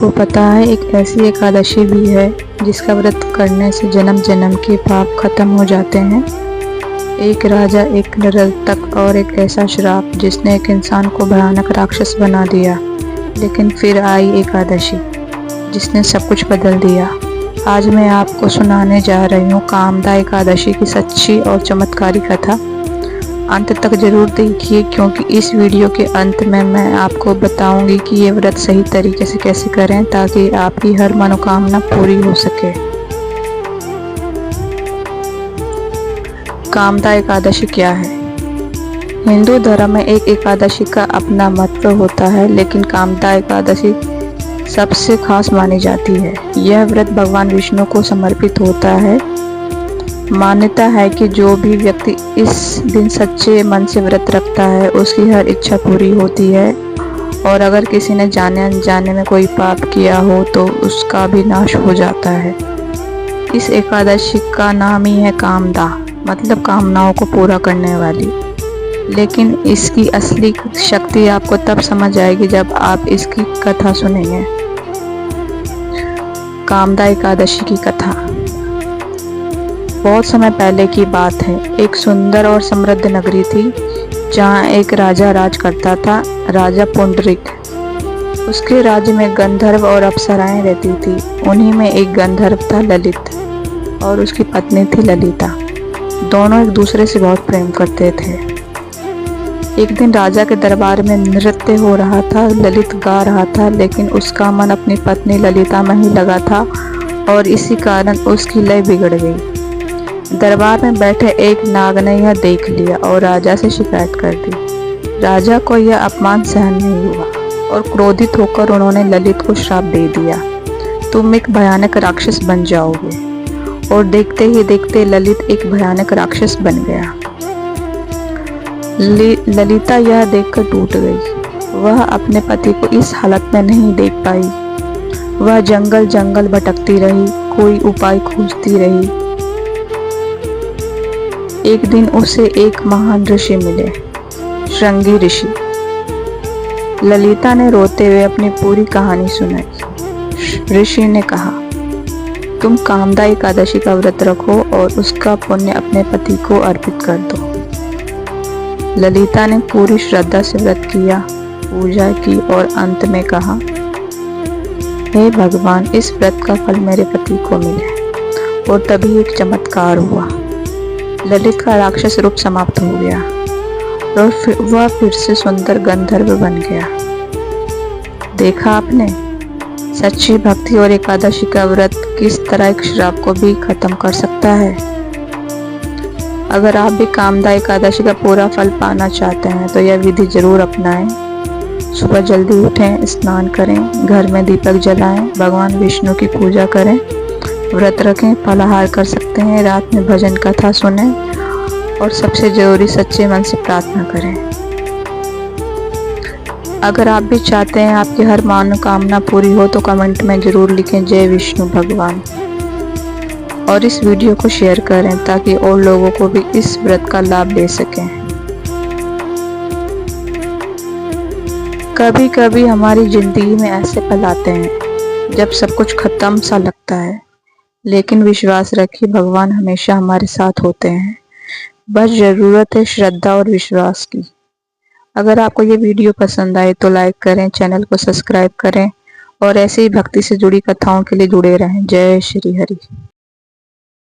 को पता है एक ऐसी एकादशी भी है जिसका व्रत करने से जन्म जन्म के पाप खत्म हो जाते हैं। एक राजा, एक निरर्थक और एक ऐसा श्राप जिसने एक इंसान को भयानक राक्षस बना दिया। लेकिन फिर आई एकादशी जिसने सब कुछ बदल दिया। आज मैं आपको सुनाने जा रही हूँ कामदा एकादशी की सच्ची और चमत्कारी कथा। अंत तक जरूर देखिए क्योंकि इस वीडियो के अंत में मैं आपको बताऊंगी कि ये व्रत सही तरीके से कैसे करें ताकि आपकी हर मनोकामना पूरी हो सके। कामदा एकादशी क्या है? हिंदू धर्म में एक एकादशी का अपना महत्व होता है, लेकिन कामदा एकादशी सबसे खास मानी जाती है। यह व्रत भगवान विष्णु को समर्पित होता है। मान्यता है कि जो भी व्यक्ति इस दिन सच्चे मन से व्रत रखता है उसकी हर इच्छा पूरी होती है, और अगर किसी ने जाने अनजाने में कोई पाप किया हो तो उसका भी नाश हो जाता है। इस एकादशी का नाम ही है कामदा, मतलब कामनाओं को पूरा करने वाली। लेकिन इसकी असली शक्ति आपको तब समझ आएगी जब आप इसकी कथा सुनेंगे। कामदा एकादशी की कथा बहुत समय पहले की बात है। एक सुंदर और समृद्ध नगरी थी जहाँ एक राजा राज करता था, राजा पुंडरीक। उसके राज्य में गंधर्व और अप्सराएं रहती थी। उन्हीं में एक गंधर्व था ललित और उसकी पत्नी थी ललिता। दोनों एक दूसरे से बहुत प्रेम करते थे। एक दिन राजा के दरबार में नृत्य हो रहा था। ललित गा रहा था, लेकिन उसका मन अपनी पत्नी ललिता में ही लगा था और इसी कारण उसकी लय बिगड़ गई। दरबार में बैठे एक नाग ने यह देख लिया और राजा से शिकायत कर दी। राजा को यह अपमान सहन नहीं हुआ और क्रोधित होकर उन्होंने ललित को श्राप दे दिया, तुम एक भयानक राक्षस बन जाओगे। और देखते ही देखते ललित एक भयानक राक्षस बन गया। ललिता यह देखकर टूट गई। वह अपने पति को इस हालत में नहीं देख पाई। वह जंगल जंगल भटकती रही, कोई उपाय खोजती रही। एक दिन उसे एक महान ऋषि मिले, श्रृंगी ऋषि। ललिता ने रोते हुए अपनी पूरी कहानी सुनाई। ऋषि ने कहा, तुम कामदा एकादशी का व्रत रखो और उसका पुण्य अपने पति को अर्पित कर दो। ललिता ने पूरी श्रद्धा से व्रत किया, पूजा की और अंत में कहा, हे भगवान, इस व्रत का फल मेरे पति को मिले। और तभी एक चमत्कार हुआ। ललित का राक्षस रूप समाप्त हो गया और वह फिर से सुंदर गंधर्व बन गया। देखा आपने, सच्ची भक्ति और एकादशी का व्रत किस तरह एक श्राप को भी खत्म कर सकता है। अगर आप भी कामदा एकादशी का पूरा फल पाना चाहते हैं तो यह विधि जरूर अपनाएं। सुबह जल्दी उठें, स्नान करें, घर में दीपक जलाएं, भगवान विष्णु की पूजा करें, व्रत रखें, फलाहार कर सकते हैं, रात में भजन कथा सुने और सबसे जरूरी सच्चे मन से प्रार्थना करें। अगर आप भी चाहते हैं आपकी हर मनोकामना पूरी हो तो कमेंट में जरूर लिखें जय विष्णु भगवान, और इस वीडियो को शेयर करें ताकि और लोगों को भी इस व्रत का लाभ ले सकें। कभी कभी हमारी जिंदगी में ऐसे पल आते हैं जब सब कुछ खत्म सा लगता है, लेकिन विश्वास रखिए भगवान हमेशा हमारे साथ होते हैं। बस जरूरत है श्रद्धा और विश्वास की। अगर आपको ये वीडियो पसंद आए तो लाइक करें, चैनल को सब्सक्राइब करें और ऐसे ही भक्ति से जुड़ी कथाओं के लिए जुड़े रहें। जय श्री हरि।